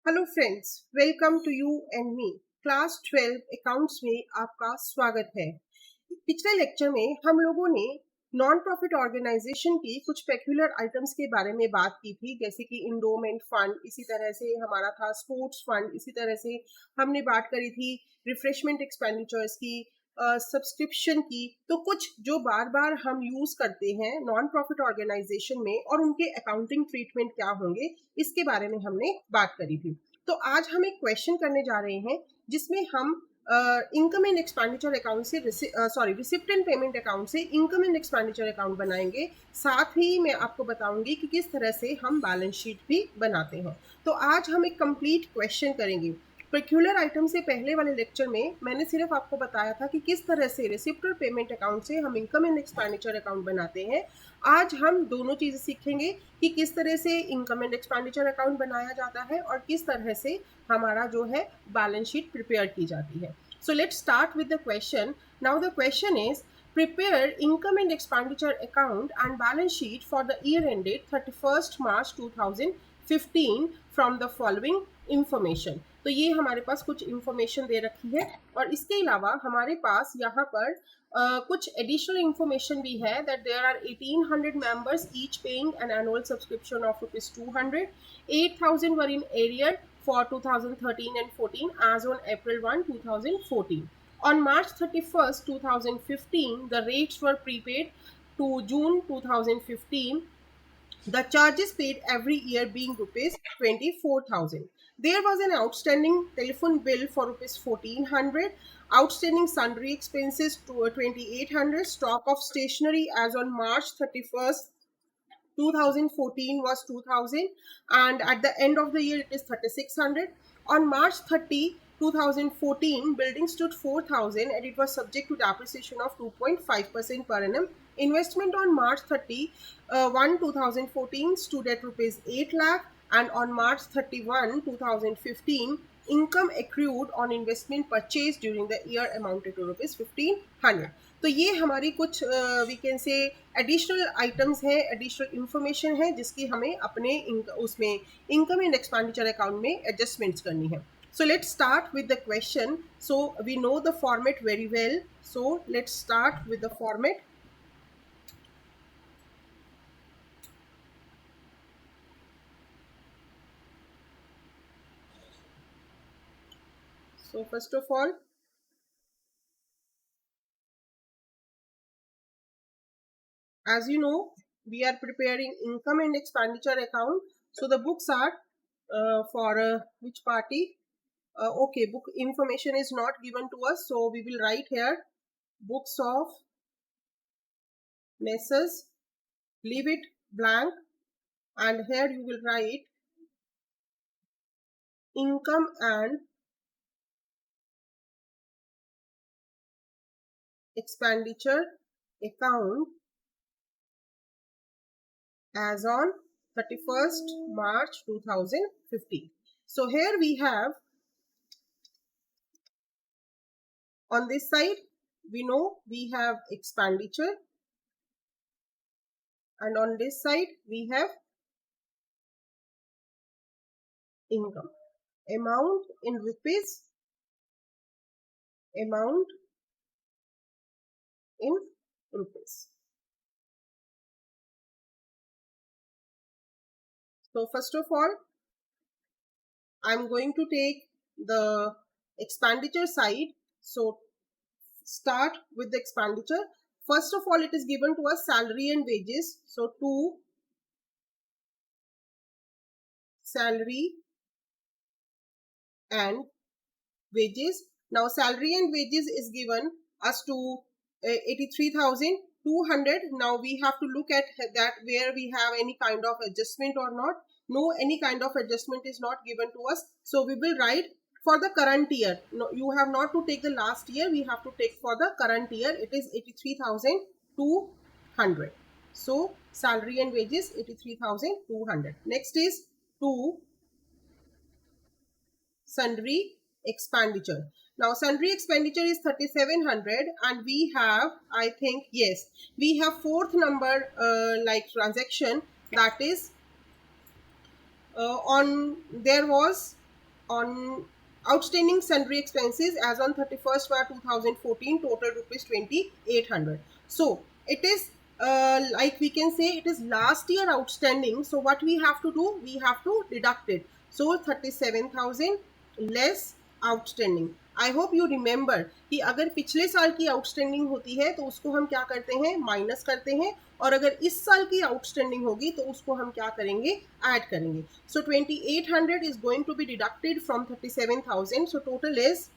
Hello friends, welcome to you and me. Class 12 accounts में आपका स्वागत है। पिछले लेक्चर में हम लोगों ने नॉन प्रॉफिट ऑर्गेनाइजेशन की कुछ पेक्युलर आइटम्स के बारे में बात की थी, जैसे कि इंडोमेंट फंड, इसी तरह से हमारा था स्पोर्ट्स फंड, इसी तरह से हमने बात करी थी रिफ्रेशमेंट एक्सपेंडिचर्स की, सब्सक्रिप्शन की। तो कुछ जो बार बार हम यूज करते हैं नॉन प्रॉफिट ऑर्गेनाइजेशन में और उनके अकाउंटिंग ट्रीटमेंट क्या होंगे, इसके बारे में हमने बात करी थी। तो आज हम एक क्वेश्चन करने जा रहे हैं जिसमें हम इनकम एंड एक्सपेंडिचर अकाउंट से रिसिप्ट एंड पेमेंट अकाउंट से इनकम एंड एक्सपेंडिचर अकाउंट बनाएंगे। साथ ही मैं आपको बताऊंगी कि किस तरह से हम बैलेंस शीट भी बनाते हैं। तो आज हम एक कंप्लीट क्वेश्चन करेंगे। पेक्यूलर आइटम से पहले वाले लेक्चर में मैंने सिर्फ आपको बताया था कि किस तरह से रिसिप्ट और पेमेंट अकाउंट से हम इनकम एंड एक्सपेंडिचर अकाउंट बनाते हैं। आज हम दोनों चीज़ें सीखेंगे कि किस तरह से इनकम एंड एक्सपेंडिचर अकाउंट बनाया जाता है और किस तरह से हमारा जो है बैलेंस शीट प्रिपेयर की जाती है। So let's start with the question. Now the question is prepare income and expenditure account and balance sheet for the year ended 31st March 2015 from the following information। तो ये हमारे पास कुछ information दे रखी है और इसके अलावा हमारे पास यहाँ पर कुछ एडिशनल इंफॉर्मेशन भी है that there are 1800 members each paying an annual subscription of rupees 200, 8000 were in arrear for 2013 and 14 as on April 1, 2014. On March 31st, 2015, the rates were prepaid to June 2015. The charges paid every year being rupees 24,000. There was an outstanding telephone bill for rupees 1,400, outstanding sundry expenses to 2,800, stock of stationery as on March 31st, 2014 was 2000, and at the end of the year it is 3600. On March 30, 2014, building stood 4000 and it was subject to depreciation of 2.5% per annum. Investment on March 30, 2014 stood at rupees 8 lakh, and on March 31, 2015, income accrued on investment purchased during the year amounted to rupees 1500. तो ये हमारी कुछ we can say additional items है, additional information है जिसकी हमें अपने उसमें इनकम एंड एक्सपेंडिचर अकाउंट में एडजस्टमेंट्स करनी है। So let's start with the question. So we know the format very well. So let's start with the format. So first of all, as you know, we are preparing income and expenditure account. So the books are for which party? Okay, book information is not given to us, so we will write here books of Messrs. Leave it blank, and here you will write income and expenditure account as on 31st March 2015. So here we have, on this side we know we have expenditure, and on this side we have income. Amount in rupees, amount in rupees. So first of all, I'm going to take the expenditure side. So start with the expenditure. First of all, it is given to us salary and wages. So to salary and wages. Now salary and wages is given us to 83,200. Now we have to look at that where we have any kind of adjustment or not. No, any kind of adjustment is not given to us. So we will write for the current year. No, you have not to take the last year. We have to take for the current year. It is 83,200. So salary and wages 83,200. Next is to sundry expenditure. Now sundry expenditure is 3700, and we have, I think, yes, we have fourth number like transaction, that is on there was on outstanding sundry expenses as on 31st March 2014, total rupees 2800. So it is like we can say it is last year outstanding. So what we have to do, we have to deduct it. So 37,000 less outstanding. I hope you remember कि अगर पिछले साल की outstanding होती है तो उसको हम क्या करते हैं, माइनस करते हैं, और अगर इस साल की आउटस्टैंडिंग होगी तो उसको हम क्या करेंगे, ऐड करेंगे. So 2800 is going to be deducted from 37,000. So total is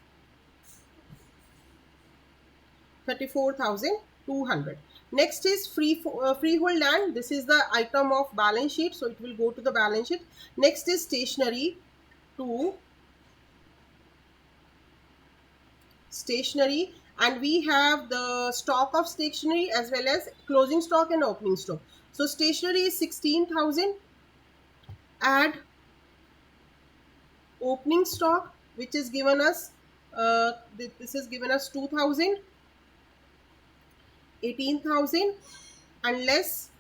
34,200. Next is freehold land. This is the item of balance sheet, so it will go to the balance sheet. Next is stationery. 2 stationery, and we have the stock of stationery as well as closing stock and opening stock. So stationery is 16,000. Add opening stock, which is given us this is given us 2,000, 18,000, and less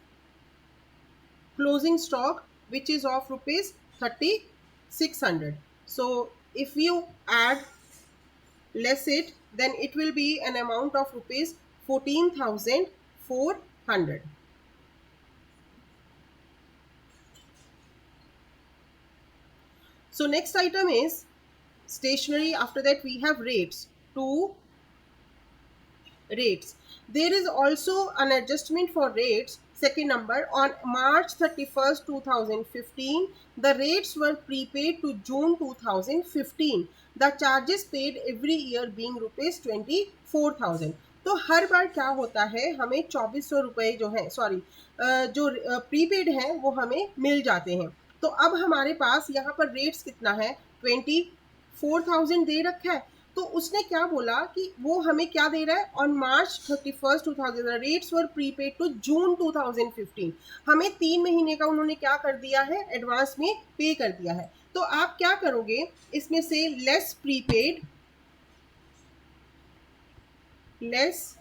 closing stock, which is of rupees 3,600. So if you add less it, then it will be an amount of rupees 14,400. So next item is stationery. After that we have rates. 2 rates. There is also an adjustment for rates. Second number, on March 31st 2015 the rates were prepaid to June 2015. The charges paid every year being rupees 24,000. तो हर बार क्या होता है, हमें 2400 रुपये जो है, sorry जो prepaid हैं वो हमें मिल जाते हैं. तो अब हमारे पास यहाँ पर रेट्स कितना है, 24,000 दे रखा है. तो उसने क्या बोला कि वो हमें क्या दे रहा है, on March 31st 2000 rates were prepaid to June 2015. हमें 3 महीने का उन्होंने क्या कर दिया है, एडवांस में पे कर दिया है. तो आप क्या करोगे, इसमें से लेस प्रीपेड, लेस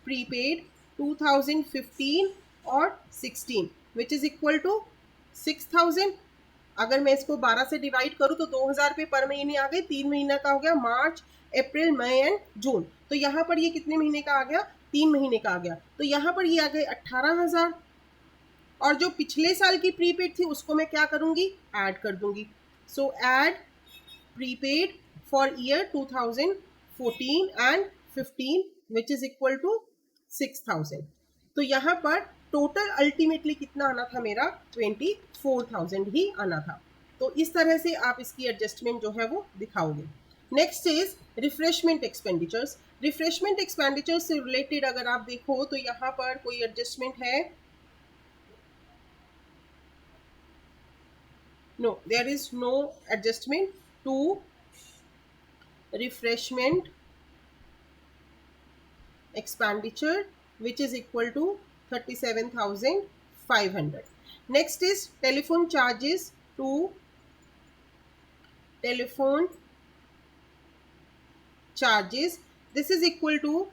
प्रीपेड 2015 और 16 विच इज इक्वल टू 6,000. अगर मैं इसको 12 से डिवाइड करूं तो 2,000 रुपये पर महीने आ गए. 3 महीने का हो गया, मार्च, अप्रैल, मई एंड जून. तो यहाँ पर ये कितने महीने का आ गया, 3 महीने का आ गया. तो यहाँ पर ये आ गए 18,000. और जो पिछले साल की प्रीपेड थी उसको मैं क्या करूंगी, ऐड कर दूंगी. So add prepaid for year 2014 and 15 which is equal to 6,000. तो यहाँ पर टोटल अल्टीमेटली कितना आना था मेरा, 24,000 ही आना था. तो इस तरह से आप इसकी एडजस्टमेंट जो है वो दिखाओगे. Next is refreshment expenditures. Refreshment expenditures से रिलेटेड अगर आप देखो तो यहाँ पर कोई एडजस्टमेंट है, no, there is no adjustment to refreshment expenditure which is equal to 37,500. Next is telephone charges. To telephone charges, this is equal to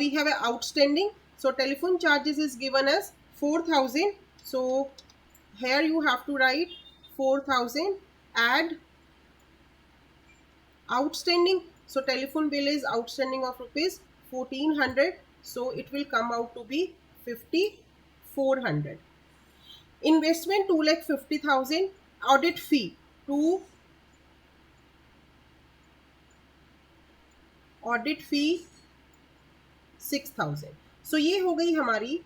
we have an outstanding, so telephone charges is given as 4,000. so here you have to write 4,000, add outstanding, so telephone bill is outstanding of rupees 1,400, so it will come out to be 5,400. Investment 2,50,000. Audit fee audit fee 6,000. so ये हो गई हमारी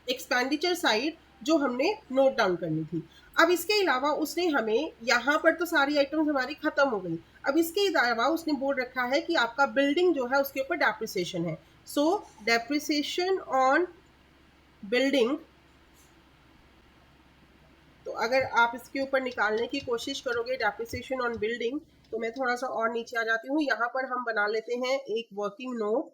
expenditure side जो हमने note down करनी थी. अब इसके अलावा उसने हमें, यहाँ पर तो सारी आइटम्स हमारी खत्म हो गई. अब इसके अलावा उसने बोर्ड रखा है कि आपका बिल्डिंग जो है उसके ऊपर डेप्रिसिएशन है. सो डेप्रिसिएशन ऑन बिल्डिंग, तो अगर आप इसके ऊपर निकालने की कोशिश करोगे डेप्रिसिएशन ऑन बिल्डिंग, तो मैं थोड़ा सा और नीचे आ जाती हूँ. यहाँ पर हम बना लेते हैं एक वर्किंग नोट.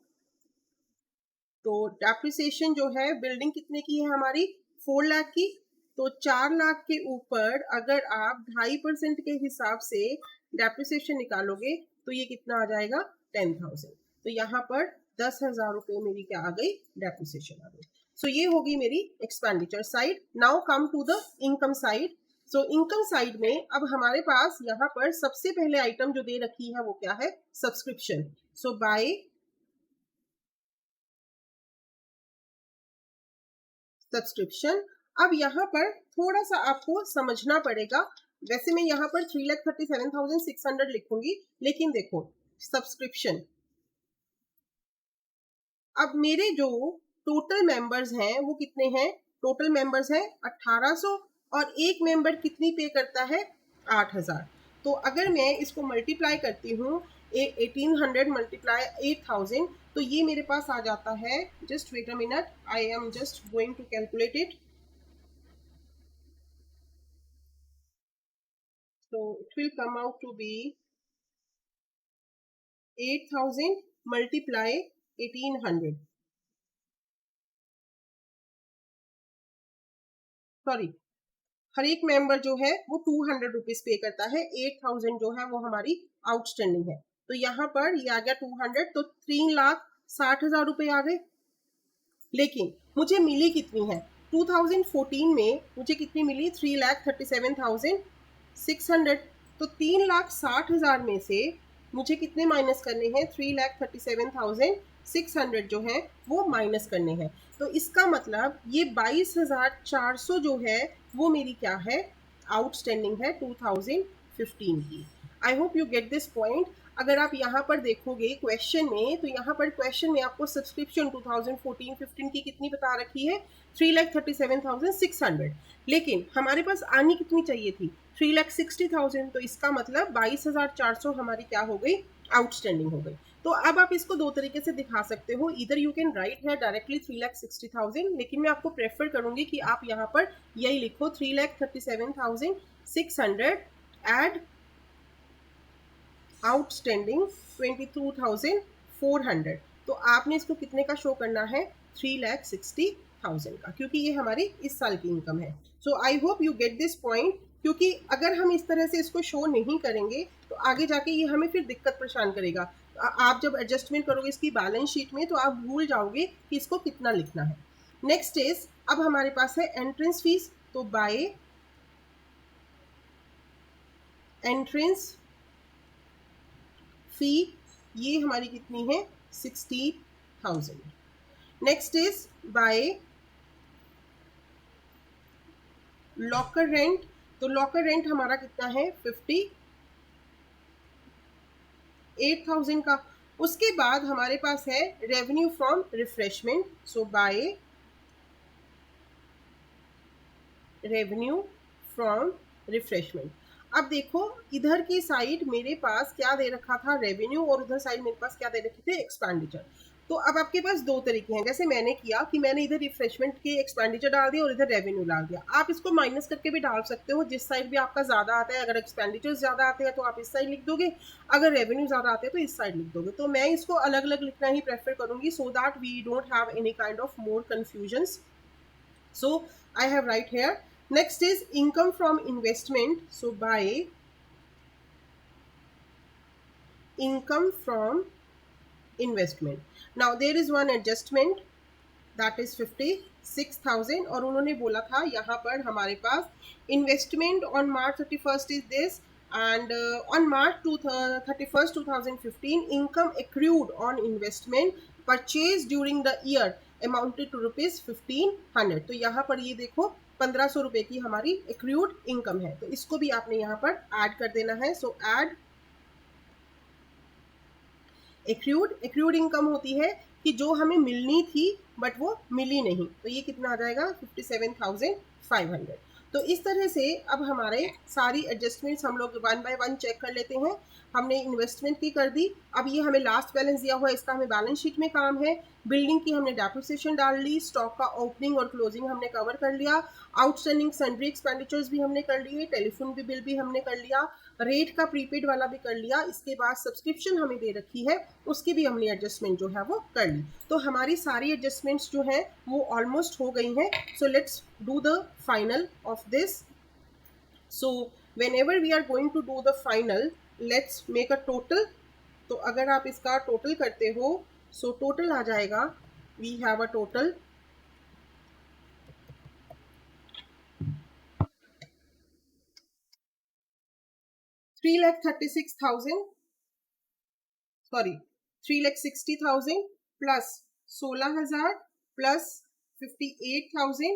तो डेप्रिसिएशन जो है बिल्डिंग कितने की है हमारी, 4 लाख की. तो 4 लाख के ऊपर अगर आप 2.5% के हिसाब से डेप्रिसिएशन निकालोगे तो ये कितना आ जाएगा, 10,000. तो यहाँ पर 10,000 रुपये मेरी क्या आ गई, डेप्रिसिएशन आ गई. सो ये होगी मेरी expenditure side. Now come to the income side. So income side में अब हमारे पास यहाँ पर सबसे पहले आइटम जो दे रखी है वो क्या है, सब्सक्रिप्शन। सो बाय सब्सक्रिप्शन। अब यहाँ पर थोड़ा सा आपको समझना पड़ेगा। वैसे मैं यहाँ पर 3,37,600 लिखूंगी, लेकिन देखो सब्सक्रिप्शन, अब मेरे जो टोटल मेंबर्स हैं वो कितने हैं, टोटल मेंबर्स हैं 1800 और एक मेंबर कितनी पे करता है, 8000। तो अगर मैं इसको मल्टीप्लाई करती हूँ 1800 मल्टीप्लाई 8000, तो ये मेरे पास आ जाता है, just wait a minute, I am just going to calculate it. So it will come out to be 8,000 multiply 1800, sorry, हर एक मेंबर जो है वो 200 रुपीज पे करता है, 8,000 जो है वो हमारी आउटस्टैंडिंग है। तो यहाँ पर ये आ गया 200, तो 3,60,000 रुपए आ गए। लेकिन मुझे मिली कितनी है, 2014 में मुझे कितनी मिली, 3,37,600। तो 3,60,000 में से मुझे कितने माइनस करने हैं, 3,37,600 जो है वो माइनस करने हैं। तो इसका मतलब ये 22,400 जो है वो मेरी क्या है, आउटस्टैंडिंग है 2015 की। आई hope you get this point. अगर आप यहाँ पर देखोगे क्वेश्चन में, तो यहाँ पर क्वेश्चन में आपको सब्सक्रिप्शन 2014-15 की कितनी बता रखी है, 3,37,600, लेकिन हमारे पास आनी कितनी चाहिए थी, 3,60,000। तो इसका मतलब 22,400 हमारी क्या हो गई, आउटस्टैंडिंग हो गई। तो अब आप इसको दो तरीके से दिखा सकते हो, इधर यू कैन राइट है डायरेक्टली 3,60,000, लेकिन मैं आपको प्रेफर करूंगी कि आप यहाँ पर यही लिखो 3,37,600 एड आउटस्टैंडिंग 22,400। तो आपने इसको कितने का शो करना है, 3,60,000 का, क्योंकि ये हमारी इस साल की इनकम है। So I hope you get this point, क्योंकि अगर हम इस तरह से इसको शो नहीं करेंगे तो आगे जाके ये हमें फिर दिक्कत परेशान करेगा। आप जब एडजस्टमेंट करोगे इसकी बैलेंस शीट में तो आप भूल जाओगे कि इसको कितना लिखना है। नेक्स्ट इज, अब हमारे पास है एंट्रेंस फीस। तो बाय एंट्रेंस फी, ये हमारी कितनी है, 60,000। Next is by locker rent. तो लॉकर रेंट हमारा कितना है, 58,000 का। उसके बाद हमारे पास है revenue from refreshment. So by revenue from refreshment. अब देखो इधर की साइड मेरे पास क्या दे रखा था, रेवेन्यू, और उधर साइड मेरे पास क्या दे रखे थे, एक्सपेंडिचर। तो अब आपके पास दो तरीके हैं, जैसे मैंने किया कि मैंने इधर रिफ्रेशमेंट के एक्सपेंडिचर डाल दिया और इधर रेवेन्यू डाल दिया। आप इसको माइनस करके भी डाल सकते हो, जिस साइड भी आपका ज्यादा आता है। अगर एक्सपेंडिचर ज्यादा आते हैं तो आप इस साइड लिख दोगे, अगर रेवेन्यू ज्यादा आते हैं तो इस साइड लिख दोगे। तो मैं इसको अलग अलग लिखना ही प्रेफर करूंगी, so that we don't have any kind of more confusions. So I have right here. Next is income from investment. So by income from investment. Now there is one adjustment, that is 56,000, और उन्होंने बोला था यहाँ पर हमारे पास investment on March 31st is this, and on March 31st 2015 income accrued on investment purchased during the year amounted to ₹1,500। तो यहाँ पर ये देखो 1,500 रुपए की हमारी accrued income है, तो इसको भी आपने यहाँ पर ऐड कर देना है। सो ऐड एक्रूड इनकम होती है कि जो हमें मिलनी थी बट वो मिली नहीं, तो ये कितना आ जाएगा, 57,500। तो इस तरह से अब हमारे सारी एडजस्टमेंट्स हम लोग वन बाय वन चेक कर लेते हैं। हमने इन्वेस्टमेंट की कर दी, अब ये हमें लास्ट बैलेंस दिया हुआ है, इसका हमें बैलेंस शीट में काम है। बिल्डिंग की हमने डेप्रिसिएशन डाल ली, स्टॉक का ओपनिंग और क्लोजिंग हमने कवर कर लिया, आउटस्टैंडिंग सन्ड्री एक्सपेंडिचर्स भी हमने कर लिए, टेलीफोन बिल भी हमने कर लिया, रेट का प्रीपेड वाला भी कर लिया। इसके बाद सब्सक्रिप्शन हमें दे रखी है, उसकी भी हमने एडजस्टमेंट जो है वो कर ली। तो हमारी सारी एडजस्टमेंट्स जो हैं वो ऑलमोस्ट हो गई हैं। So let's do the final of this. So whenever we are going to do the final, let's make a total। तो अगर आप इसका टोटल करते हो, सो टोटल आ जाएगा, we have a total 3,36,000 sorry 3,60,000 plus 16,000 plus 58,000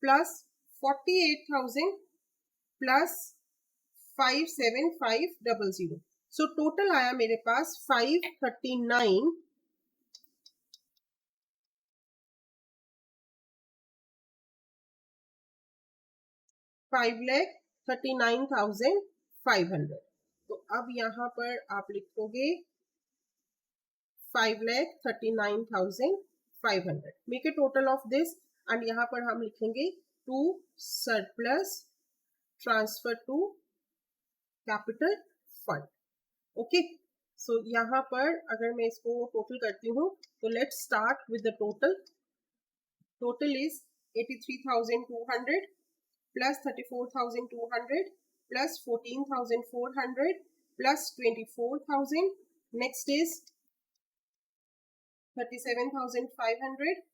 plus 48,000 plus 57500। So total आया मेरे पास 5,39,500। 5,39,500। तो अब यहाँ पर आप लिखोगे 5,39,500, make a total of this, and यहाँ पर हम लिखेंगे to surplus transfer to capital fund. Okay, so यहाँ पर अगर मैं इसको टोटल करती हूँ तो let's start with the total. Total is 83,200 plus 34,200 plus 14,400 plus 24,000. Next is 37,500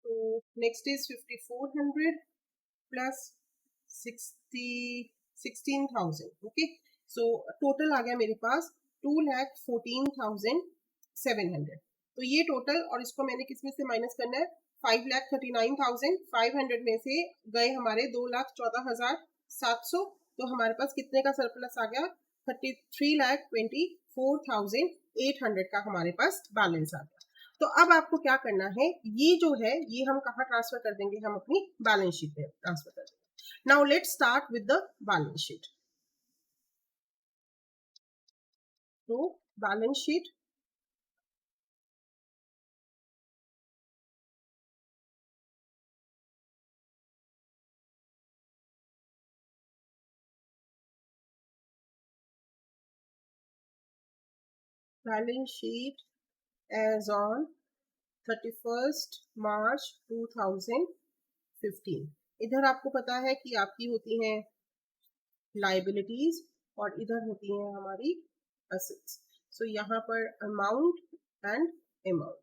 so next is 5,400 plus 16,000. Okay, so total आ गया मेरे पास 2,14,700। तो ये टोटल, और इसको मैंने किसमें से माइनस करना है, 5,39,500 में से गए हमारे 2,14,700। तो हमारे पास कितने का सरप्लस आ गया, 33,24,800 का हमारे पास बैलेंस आ गया। तो अब आपको क्या करना है, ये जो है ये हम कहाँ ट्रांसफर कर देंगे, हम अपनी बैलेंस शीट पे ट्रांसफर कर देंगे। Now let's start with the balance sheet. तो balance sheet, balance sheet as on 31st March 2015। इधर आपको पता है कि आपकी होती हैं लाइबिलिटीज और इधर होती हैं हमारी असेट्स। सो यहाँ पर amount and amount.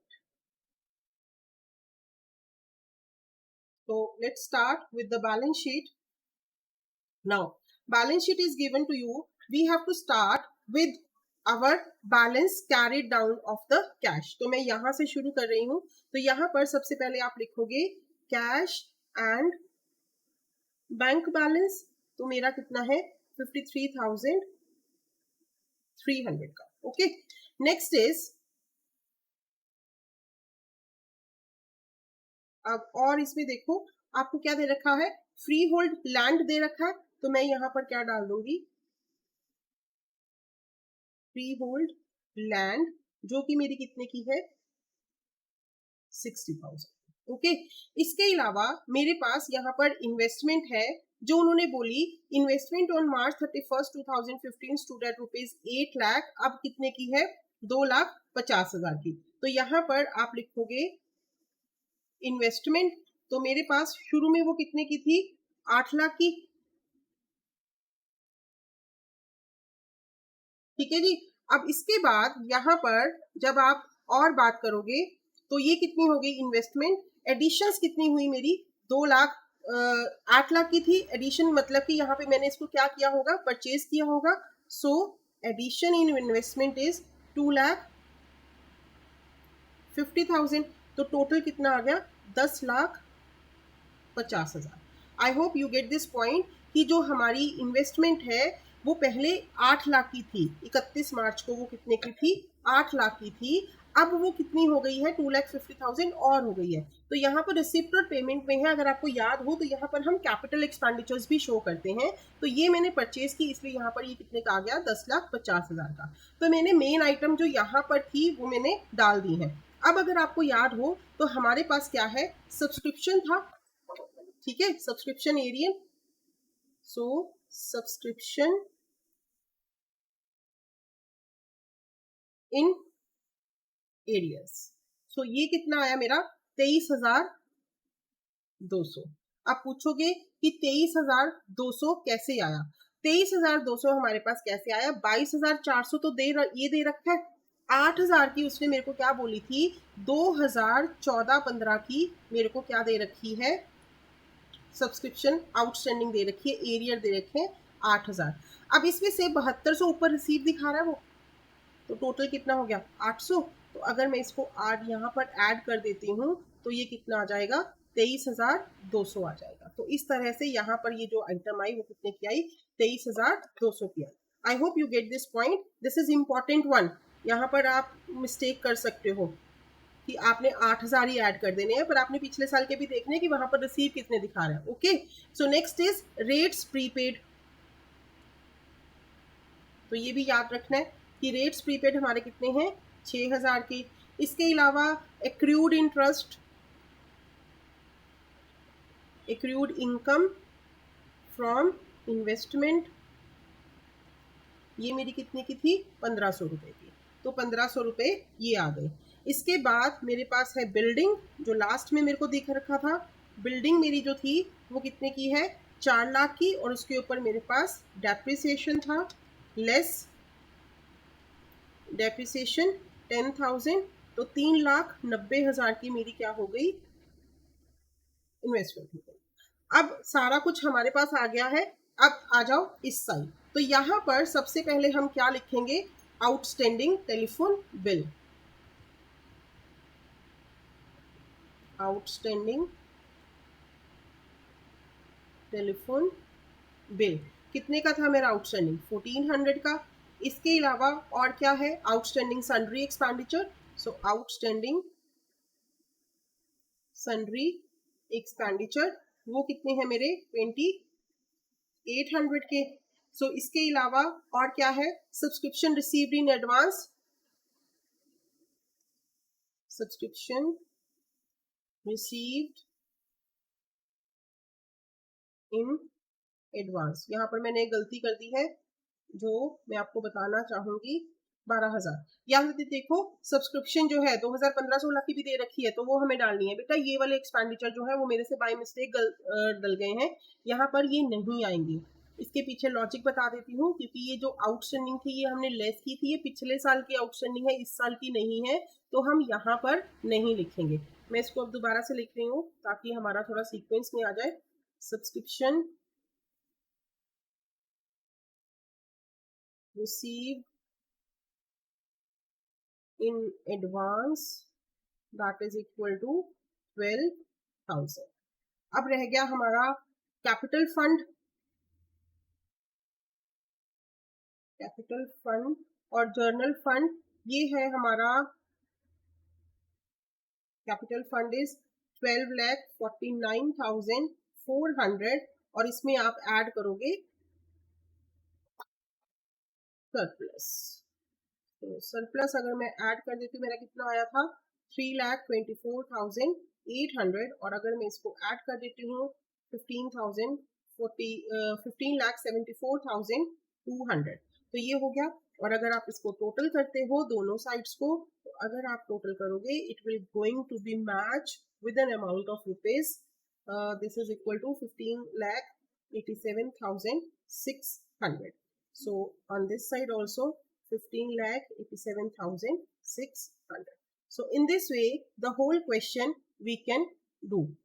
So let's start with the balance sheet. Now, balance sheet is given to you. We have to start with our balance carried down of the cash. तो मैं यहाँ से शुरू कर रही हूँ। तो यहाँ पर सबसे पहले आप लिखोगे कैश एंड बैंक बैलेंस। तो मेरा कितना है, 53,300 का। ओके, नेक्स्ट इज, अब और इसमें देखो आपको क्या दे रखा है, फ्री होल्ड लैंड दे रखा है। तो मैं यहाँ पर क्या डाल दूंगी, फ्री होल्ड लैंड, जो कि मेरी कितने की है, 60,000। ओके, इसके अलावा मेरे पास यहाँ पर इन्वेस्टमेंट है, जो उन्होंने बोली investment on March 31st 2015 stood at ₹8 lakh, अब कितने की है, 2,50,000 की। तो यहाँ पर आप लिखोगे इन्वेस्टमेंट, तो मेरे पास शुरू में वो कितने की थी, 8 लाख की। ठीक है जी। अब इसके बाद यहाँ पर जब आप और बात करोगे तो ये कितनी हो गई इन्वेस्टमेंट, एडिशंस कितनी हुई मेरी, 8 लाख की थी एडिशन, मतलब कि यहाँ पे मैंने इसको क्या किया होगा, परचेज किया होगा। So addition in investment is 2,50,000। तो टोटल कितना आ गया, 10,50,000। I hope you get this point कि जो हमारी इन्वेस्टमेंट है वो पहले 8 लाख की थी, 31 मार्च को वो कितने की थी, 8 लाख की थी। अब वो कितनी हो गई है, 2,50,000 और हो गई है। तो यहाँ पर रिसिप्रोकेट पेमेंट में है, अगर आपको याद हो तो यहाँ पर हम कैपिटल एक्सपेंडिचर्स भी शो करते हैं। तो ये मैंने परचेज की, इसलिए यहाँ पर ये कितने का आ गया, 10,50,000 का। तो मैंने मेन आइटम जो यहाँ पर थी वो मैंने डाल दी है। अब अगर आपको याद हो तो हमारे पास क्या है, सब्सक्रिप्शन था। ठीक है, subscription arrears, so subscription in arrears. सो ये कितना आया मेरा, 23,200। आप पूछोगे कि 23,200 कैसे आया, 23,200 हमारे पास कैसे आया, 22,400 तो ये दे रखा है। 8,000 की उसने मेरे को क्या बोली थी, 2014-15 की मेरे को क्या दे रखी है, सब्सक्रिप्शन आउटस्टैंडिंग दे रखी है, एरियर दे रखे हैं 8,000। अब इसमें से 7200 ऊपर रिसीव दिखा रहा है वो, तो टोटल कितना हो गया 800। तो अगर मैं इसको आज यहाँ पर ऐड कर देती हूँ तो ये कितना आ जाएगा, 23,200 आ जाएगा। तो इस तरह से यहाँ पर ये जो आइटम आई वो कितने की आई, 23,200 की आई। I hope you get this point, this is important one. यहाँ पर आप मिस्टेक कर सकते हो कि आपने 8,000 ही ऐड कर देने हैं, पर आपने पिछले साल के भी देखने हैं कि वहां पर रिसीव कितने दिखा रहा है। Okay, so next is rates prepaid. तो ये भी याद रखना है कि रेट्स प्रीपेड हमारे कितने हैं, 6,000 की। इसके अलावा accrued interest, accrued income from investment, ये मेरी कितने की थी, 1,500 रुपए की। तो 1,500 रुपए ये आ गए। इसके बाद मेरे पास है बिल्डिंग, जो लास्ट में मेरे को दिख रखा था। बिल्डिंग मेरी जो थी वो कितने की है, 4 लाख की, और उसके ऊपर मेरे पास डेप्रिसिएशन था, लेस डेप्रिसिएशन 10,000, तो 3,90,000 की मेरी क्या हो गई, इन्वेस्टमेंट हो गई। अब सारा कुछ हमारे पास आ गया है। अब आ जाओ इस साइड। तो यहाँ पर सबसे पहले हम क्या लिखेंगे, outstanding telephone bill. Outstanding telephone bill कितने का था मेरा आउटस्टैंडिंग, 1400 का। इसके अलावा और क्या है, आउटस्टैंडिंग सन्ड्री एक्सपेंडिचर। सो आउटस्टैंडिंग सन्ड्री एक्सपेंडिचर वो कितने हैं मेरे, 2800 के। सो इसके अलावा और क्या है, subscription received in advance, subscription received in advance. यहाँ पर मैंने एक गलती कर दी है जो मैं आपको बताना चाहूंगी, 12,000। यहाँ से देखो सब्सक्रिप्शन जो है 2015-16 की भी दे रखी है, तो वो हमें डालनी है। बेटा ये वाले एक्सपेंडिचर जो है वो मेरे से बाय मिस्टेक डल गए हैं, यहाँ पर ये नहीं आएंगे। इसके पीछे लॉजिक बता देती हूँ, क्योंकि ये जो आउटस्टैंडिंग थी ये हमने लेस की थी, ये पिछले साल की आउटस्टैंडिंग है, इस साल की नहीं है, तो हम यहाँ पर नहीं लिखेंगे। मैं इसको अब दोबारा से लिख रही हूँ ताकि हमारा थोड़ा सीक्वेंस में आ जाए। Subscription receive in advance, that is equal to 12,000। अब रह गया हमारा कैपिटल फंड, कैपिटल फंड और जर्नल फंड। ये है हमारा कैपिटल फंड इज 12,49,400, और इसमें आप ऐड करोगे सरप्लस। तो सरप्लस अगर मैं ऐड कर देती हूँ, मेरा कितना आया था, 3,24,800, और अगर मैं इसको ऐड कर देती हूँ 15,74,200, तो ये हो गया। और अगर आप इसको टोटल करते हो दोनों साइड्स को, तो अगर आप टोटल करोगे it will going to be match with an amount of rupees, this is equal to 15,87,600। So on this side also 15,87,600. So in this way the whole question we can do.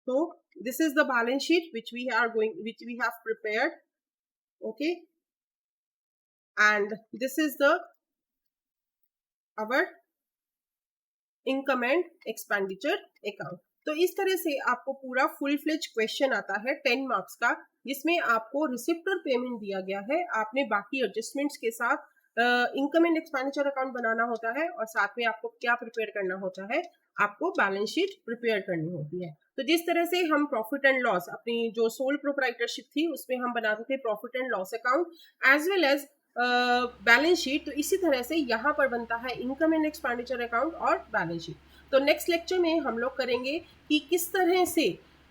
So this is the balance sheet which we have prepared. Okay, and this is the our income and expenditure account. तो इस तरह से आपको पूरा full fledge question आता है 10 marks का, जिसमें आपको रिसिप्ट और पेमेंट दिया गया है। आपने बाकी एडजस्टमेंट्स के साथ इनकम एंड एक्सपेंडिचर अकाउंट बनाना होता है, और साथ में आपको क्या प्रिपेयर करना होता है, आपको बैलेंस शीट प्रिपेयर करनी होती है। तो जिस तरह से हम प्रॉफिट एंड लॉस, अपनी जो सोल प्रोप्राइटरशिप थी उसमें हम बनाते थे profit and loss account as well as balance sheet, तो इसी तरह से यहाँ पर बनता है इनकम एंड एक्सपेंडिचर अकाउंट और बैलेंस शीट। तो नेक्स्ट लेक्चर में हम लोग करेंगे कि किस तरह से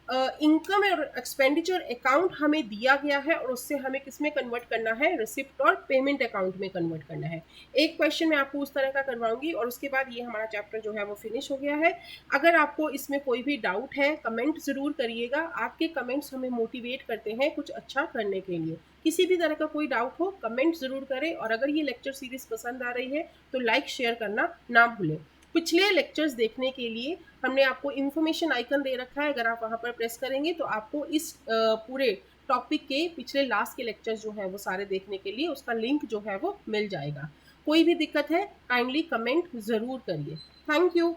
इनकम और एक्सपेंडिचर अकाउंट हमें दिया गया है और उससे हमें किस में कन्वर्ट करना है, रिसिप्ट और पेमेंट अकाउंट में कन्वर्ट करना है। एक क्वेश्चन मैं आपको उस तरह का करवाऊंगी और उसके बाद ये हमारा चैप्टर जो है वो फिनिश हो गया है। अगर आपको इसमें कोई भी डाउट है कमेंट ज़रूर करिएगा, आपके कमेंट्स हमें मोटिवेट करते हैं कुछ अच्छा करने के लिए। किसी भी तरह का कोई डाउट हो कमेंट ज़रूर करें, और अगर ये लेक्चर सीरीज पसंद आ रही है तो लाइक शेयर करना ना भूलें। पिछले लेक्चर्स देखने के लिए हमने आपको इन्फॉर्मेशन आइकन दे रखा है, अगर आप वहाँ पर प्रेस करेंगे तो आपको इस पूरे टॉपिक के पिछले लास्ट के लेक्चर्स जो है वो सारे देखने के लिए उसका लिंक जो है वो मिल जाएगा। कोई भी दिक्कत है काइंडली कमेंट ज़रूर करिए। Thank you.